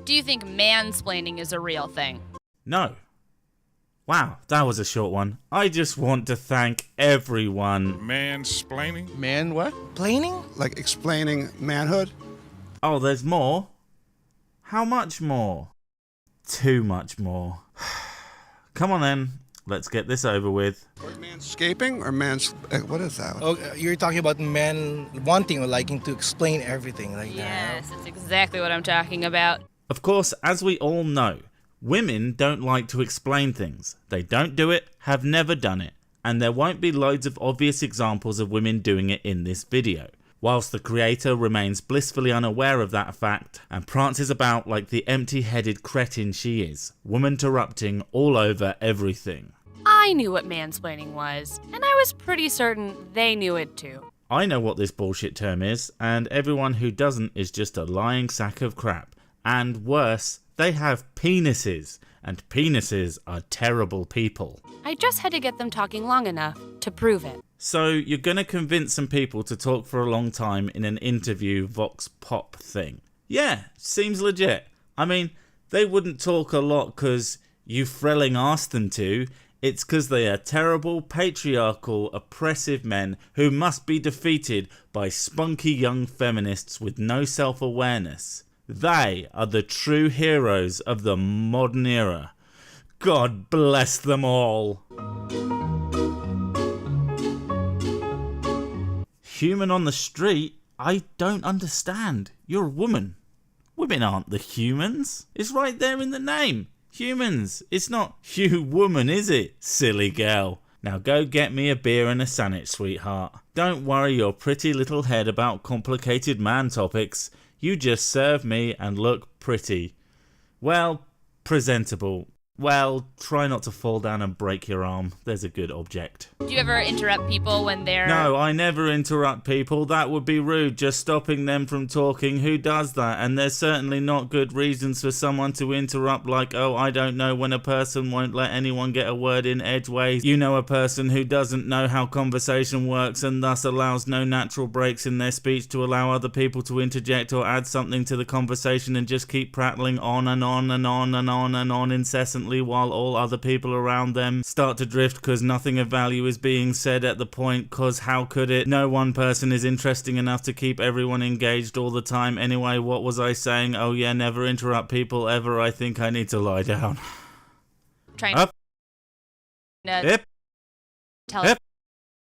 Do you think mansplaining is a real thing? No. Wow, that was a short one. I just want to thank everyone. Mansplaining? Man what? Plaining? Like explaining manhood? Oh, there's more? How much more? Too much more. Come on then, let's get this over with. Or manscaping? Or what is that? Oh, you're talking about men wanting or liking to explain everything like that. Yes, that's exactly what I'm talking about. Of course, as we all know, women don't like to explain things. They don't do it, have never done it, and there won't be loads of obvious examples of women doing it in this video. Whilst the creator remains blissfully unaware of that fact and prances about like the empty-headed cretin she is, woman-interrupting all over everything. I knew what mansplaining was, and I was pretty certain they knew it too. I know what this bullshit term is, and everyone who doesn't is just a lying sack of crap. And worse, they have penises, and penises are terrible people. I just had to get them talking long enough to prove it. So you're gonna convince some people to talk for a long time in an interview vox pop thing. Yeah, seems legit. I mean, they wouldn't talk a lot cause you frelling asked them to. It's cause they are terrible, patriarchal, oppressive men who must be defeated by spunky young feminists with no self-awareness. They are the true heroes of the modern era. God bless them all. Human on the street? I don't understand. You're a woman. Women aren't the humans. It's right there in the name. Humans. It's not woman, is it? Silly girl. Now go get me a beer and a sandwich, sweetheart. Don't worry your pretty little head about complicated man topics. You just serve me and look pretty. Well, presentable. Well, try not to fall down and break your arm. There's a good object. Do you ever interrupt people when they're... No, I never interrupt people. That would be rude, just stopping them from talking. Who does that? And there's certainly not good reasons for someone to interrupt, like, oh, I don't know, when a person won't let anyone get a word in edgeways. You know, a person who doesn't know how conversation works and thus allows no natural breaks in their speech to allow other people to interject or add something to the conversation and just keep prattling on and on and on and on and on incessantly while all other people around them start to drift because nothing of value is being said at the point, cause how could it? No one person is interesting enough to keep everyone engaged all the time. Anyway, what was I saying? Oh yeah, never interrupt people ever. I think I need to lie down. Trying Up. to tell Yep.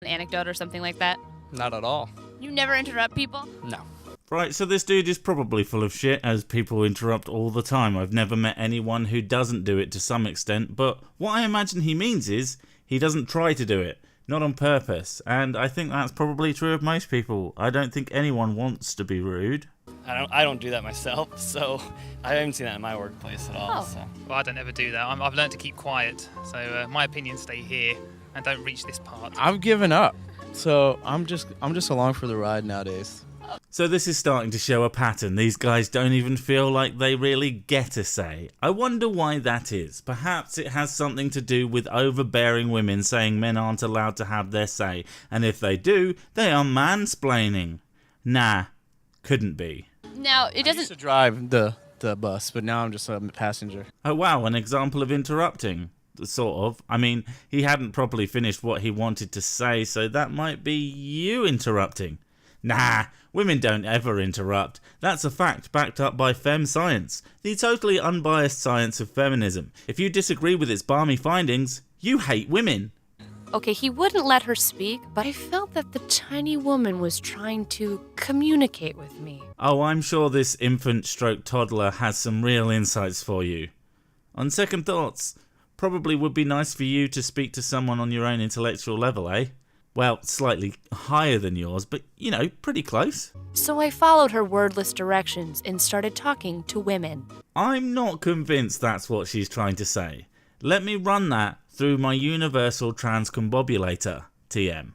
an anecdote or something like that? Not at all. You never interrupt people? No. Right, so this dude is probably full of shit, as people interrupt all the time. I've never met anyone who doesn't do it to some extent, but what I imagine he means is he doesn't try to do it, not on purpose, and I think that's probably true of most people. I don't think anyone wants to be rude. I don't do that myself, so I haven't seen that in my workplace at all. Oh. So. Well, I don't ever do that. I've learned to keep quiet, so my opinions stay here and don't reach this part. I've given up. So I'm just along for the ride nowadays. So this is starting to show a pattern. These guys don't even feel like they really get a say. I wonder why that is. Perhaps it has something to do with overbearing women saying men aren't allowed to have their say, and if they do, they are mansplaining. Nah, couldn't be. Now, it I used doesn't... to drive the bus, but now I'm just a passenger. Oh wow, an example of interrupting. Sort of. I mean, he hadn't properly finished what he wanted to say, so that might be you interrupting. Nah, women don't ever interrupt. That's a fact backed up by fem science, the totally unbiased science of feminism. If you disagree with its balmy findings, you hate women. Okay, he wouldn't let her speak, but I felt that the tiny woman was trying to communicate with me. Oh, I'm sure this infant-stroke toddler has some real insights for you. On second thoughts, probably would be nice for you to speak to someone on your own intellectual level, eh? Well, slightly higher than yours, but, you know, pretty close. So I followed her wordless directions and started talking to women. I'm not convinced that's what she's trying to say. Let me run that through my universal transcombobulator, TM.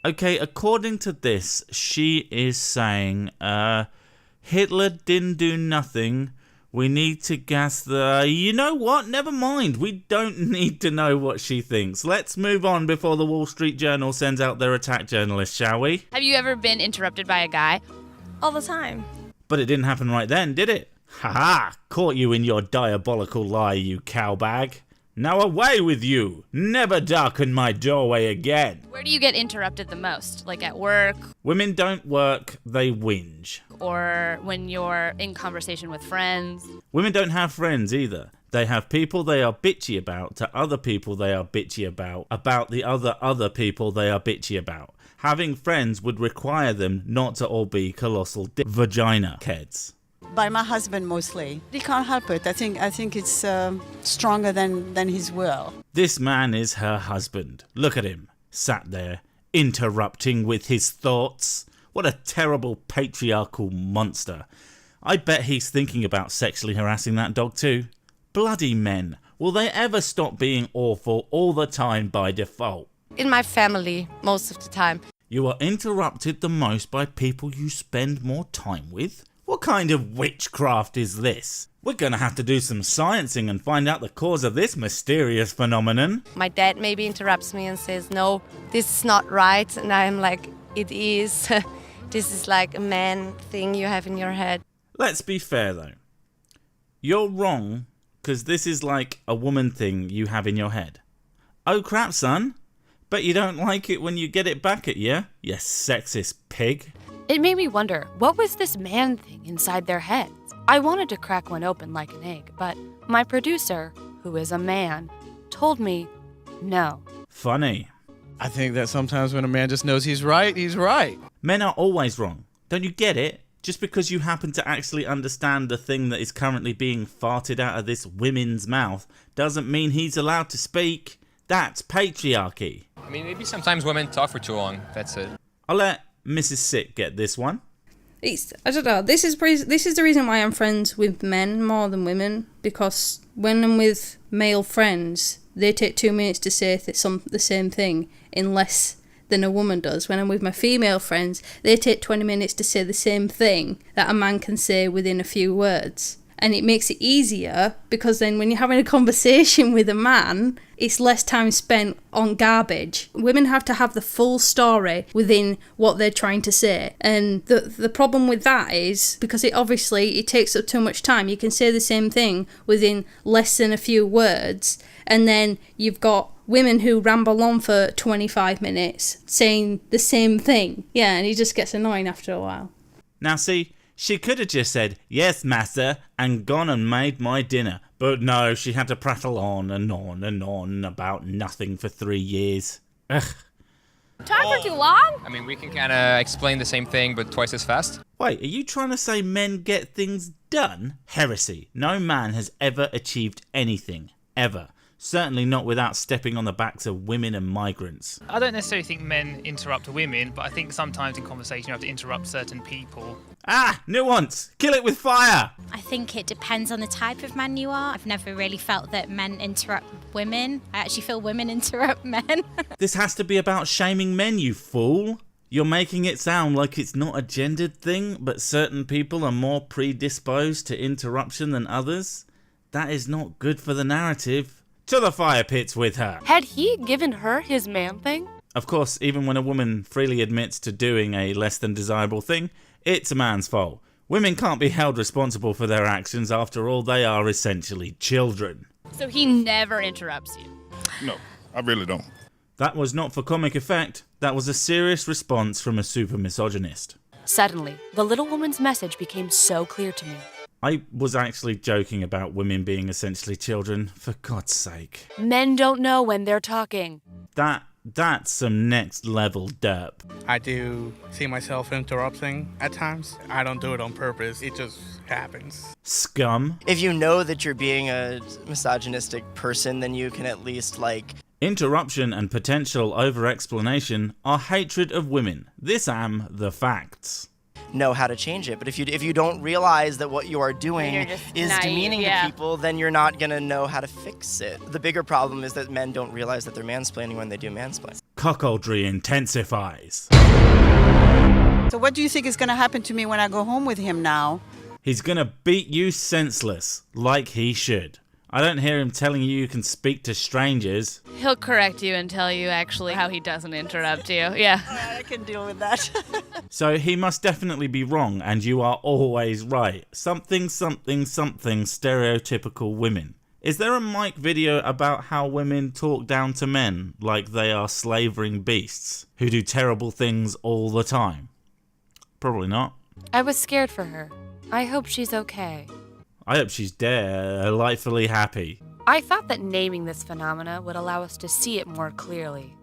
Okay, according to this, she is saying, Hitler didn't do nothing We need to gas the... You know what? Never mind. We don't need to know what she thinks. Let's move on before the Wall Street Journal sends out their attack journalist, shall we? Have you ever been interrupted by a guy? All the time. But it didn't happen right then, did it? Ha-ha! Caught you in your diabolical lie, you cowbag. Now away with you! Never darken my doorway again! Where do you get interrupted the most? Like at work? Women don't work, they whinge. Or when you're in conversation with friends? Women don't have friends either. They have people they are bitchy about to other people they are bitchy about the other people they are bitchy about. Having friends would require them not to all be colossal vagina heads. By my husband mostly. He can't help it. I think it's stronger than his will. This man is her husband. Look at him, sat there, interrupting with his thoughts. What a terrible patriarchal monster. I bet he's thinking about sexually harassing that dog too. Bloody men. Will they ever stop being awful all the time by default? In my family, most of the time. You are interrupted the most by people you spend more time with? What kind of witchcraft is this? We're gonna have to do some sciencing and find out the cause of this mysterious phenomenon. My dad maybe interrupts me and says, no, this is not right. And I'm like, it is. This is like a man thing you have in your head. Let's be fair though. You're wrong, because this is like a woman thing you have in your head. Oh crap, son. But you don't like it when you get it back at you sexist pig. It made me wonder, what was this man thing inside their heads? I wanted to crack one open like an egg, but my producer, who is a man, told me no. Funny. I think that sometimes when a man just knows he's right, he's right. Men are always wrong. Don't you get it? Just because you happen to actually understand the thing that is currently being farted out of this woman's mouth doesn't mean he's allowed to speak. That's patriarchy. I mean, maybe sometimes women talk for too long. That's it. I'll let Mrs. Sick get this one. I don't know. This is the reason why I'm friends with men more than women, because when I'm with male friends, they take 2 minutes to say the same thing in less than a woman does. When I'm with my female friends, they take 20 minutes to say the same thing that a man can say within a few words. And it makes it easier because then when you're having a conversation with a man, it's less time spent on garbage. Women have to have the full story within what they're trying to say. And the problem with that is because it takes up too much time. You can say the same thing within less than a few words. And then you've got women who ramble on for 25 minutes saying the same thing. Yeah, and it just gets annoying after a while. Now see, she could have just said, yes, master, and gone and made my dinner. But no, she had to prattle on and on and on about nothing for 3 years. Ugh. Talk for too long? I mean, we can kind of explain the same thing, but twice as fast. Wait, are you trying to say men get things done? Heresy. No man has ever achieved anything. Ever. Certainly not without stepping on the backs of women and migrants. I don't necessarily think men interrupt women, but I think sometimes in conversation you have to interrupt certain people. Ah, nuance! Kill it with fire! I think it depends on the type of man you are. I've never really felt that men interrupt women. I actually feel women interrupt men. This has to be about shaming men, you fool! You're making it sound like it's not a gendered thing, but certain people are more predisposed to interruption than others. That is not good for the narrative. To the fire pits with her! Had he given her his man thing? Of course, even when a woman freely admits to doing a less than desirable thing, it's a man's fault. Women can't be held responsible for their actions. After all, they are essentially children. So he never interrupts you? No, I really don't. That was not for comic effect. That was a serious response from a super misogynist. Suddenly, the little woman's message became so clear to me. I was actually joking about women being essentially children, for God's sake. Men don't know when they're talking. That's some next level derp. I do see myself interrupting at times. I don't do it on purpose. It just happens. Scum. If you know that you're being a misogynistic person, then you can at least, Interruption and potential over-explanation are hatred of women. This am the facts. Know how to change it. But if you don't realize that what you are doing is naive, demeaning to people, then you're not going to know how to fix it. The bigger problem is that men don't realize that they're mansplaining when they do mansplain. Cuckoldry intensifies. So what do you think is going to happen to me when I go home with him now? He's gonna beat you senseless, like he should. I don't hear him telling you can speak to strangers. He'll correct you and tell you actually how he doesn't interrupt you. Yeah. I can deal with that. So he must definitely be wrong, and you are always right. Something, something, something stereotypical women. Is there a Mike video about how women talk down to men like they are slavering beasts who do terrible things all the time? Probably not. I was scared for her. I hope she's okay. I hope she's delightfully happy. I thought that naming this phenomena would allow us to see it more clearly,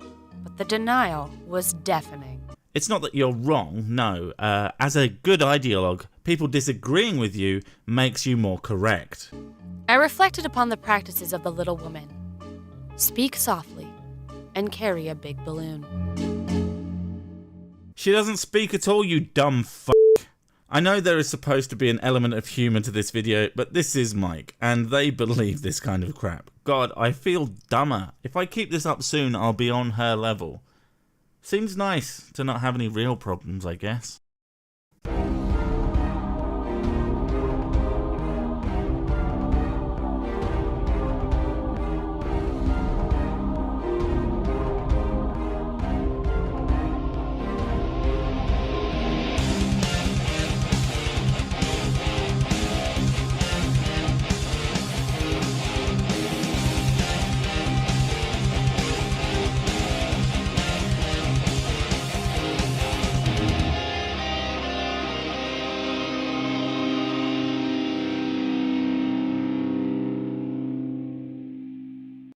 but the denial was deafening. It's not that you're wrong, no. As a good ideologue, people disagreeing with you makes you more correct. I reflected upon the practices of the little woman. Speak softly and carry a big balloon. She doesn't speak at all, you dumb f***. I know there is supposed to be an element of humour to this video, but this is Mike, and they believe this kind of crap. God, I feel dumber. If I keep this up soon, I'll be on her level. Seems nice to not have any real problems, I guess.